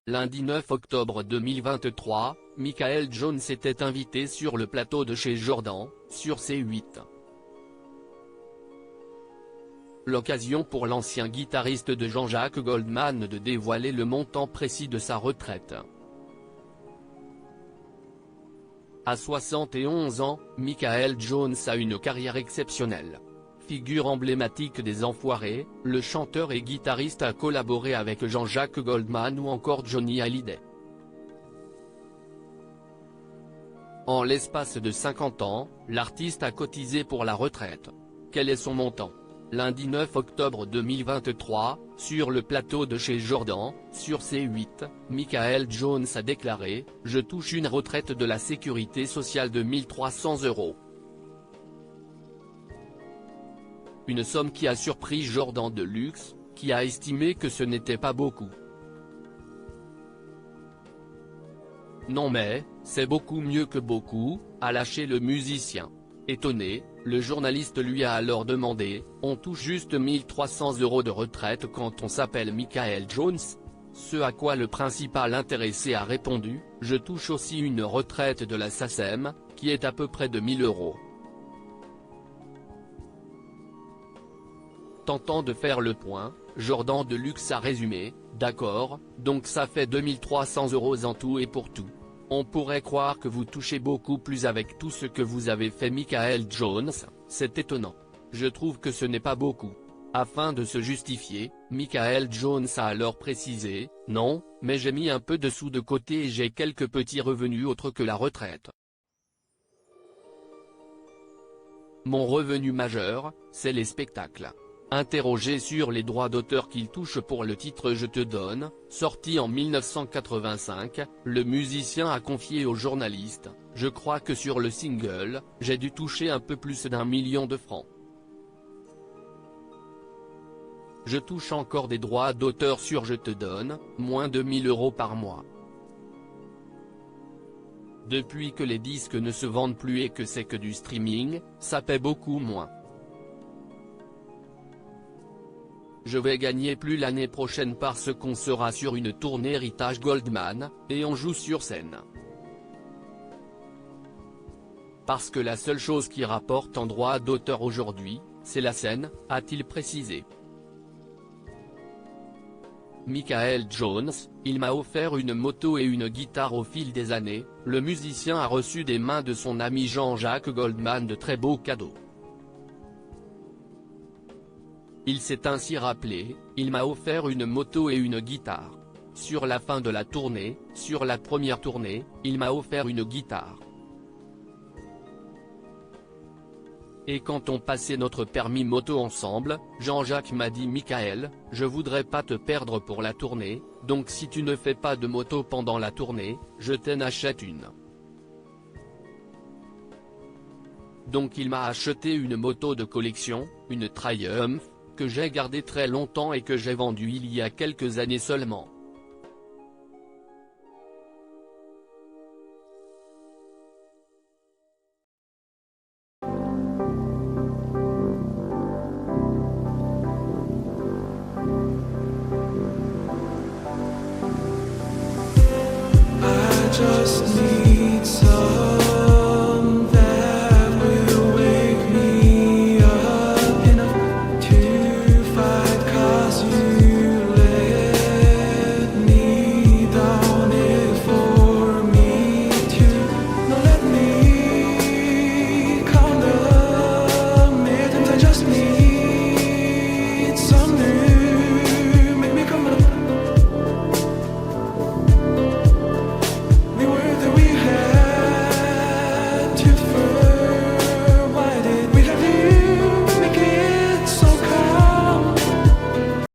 Lundi 9 octobre 2023, Michael Jones était invité sur le plateau de chez Jordan, sur C8. L'occasion pour l'ancien guitariste de Jean-Jacques Goldman de dévoiler le montant précis de sa retraite. À 71 ans, Michael Jones a une carrière exceptionnelle. Figure emblématique des Enfoirés, le chanteur et guitariste a collaboré avec Jean-Jacques Goldman ou encore Johnny Hallyday. En l'espace de 50 ans, l'artiste a cotisé pour la retraite. Quel est son montant? Lundi 9 octobre 2023, sur le plateau de chez Jordan, sur C8, Michael Jones a déclaré « Je touche une retraite de la sécurité sociale de 1 300 €. Une somme qui a surpris Jordan Deluxe, qui a estimé que ce n'était pas beaucoup. Non mais, c'est beaucoup mieux que beaucoup, a lâché le musicien. Étonné, le journaliste lui a alors demandé « On touche juste 1 300 € de retraite quand on s'appelle Michael Jones ?» Ce à quoi le principal intéressé a répondu « Je touche aussi une retraite de la SACEM, qui est à peu près de 1 000 €. Tentant de faire le point, Jordan Deluxe a résumé « D'accord, donc ça fait 2 300 € en tout et pour tout. On pourrait croire que vous touchez beaucoup plus avec tout ce que vous avez fait Michael Jones, c'est étonnant. Je trouve que ce n'est pas beaucoup. » Afin de se justifier, Michael Jones a alors précisé « Non, mais j'ai mis un peu de sous de côté et j'ai quelques petits revenus autres que la retraite. Mon revenu majeur, c'est les spectacles. » Interrogé sur les droits d'auteur qu'il touche pour le titre Je te donne, sorti en 1985, le musicien a confié au journaliste « Je crois que sur le single, j'ai dû toucher un peu plus d'1 million de francs. Je touche encore des droits d'auteur sur Je te donne, moins de 1 000 € par mois. Depuis que les disques ne se vendent plus et que c'est que du streaming, ça paie beaucoup moins. Je vais gagner plus l'année prochaine parce qu'on sera sur une tournée Héritage Goldman, et on joue sur scène. Parce que la seule chose qui rapporte en droit d'auteur aujourd'hui, c'est la scène, a-t-il précisé. Michael Jones, il m'a offert une moto et une guitare au fil des années, le musicien a reçu des mains de son ami Jean-Jacques Goldman de très beaux cadeaux. Il s'est ainsi rappelé, il m'a offert une moto et une guitare. Sur la fin de la tournée, sur la première tournée, il m'a offert une guitare. Et quand on passait notre permis moto ensemble, Jean-Jacques m'a dit Michael, je voudrais pas te perdre pour la tournée, donc si tu ne fais pas de moto pendant la tournée, je t'en achète une. Donc il m'a acheté une moto de collection, une Triumph, que j'ai gardée très longtemps et que j'ai vendue il y a quelques années seulement.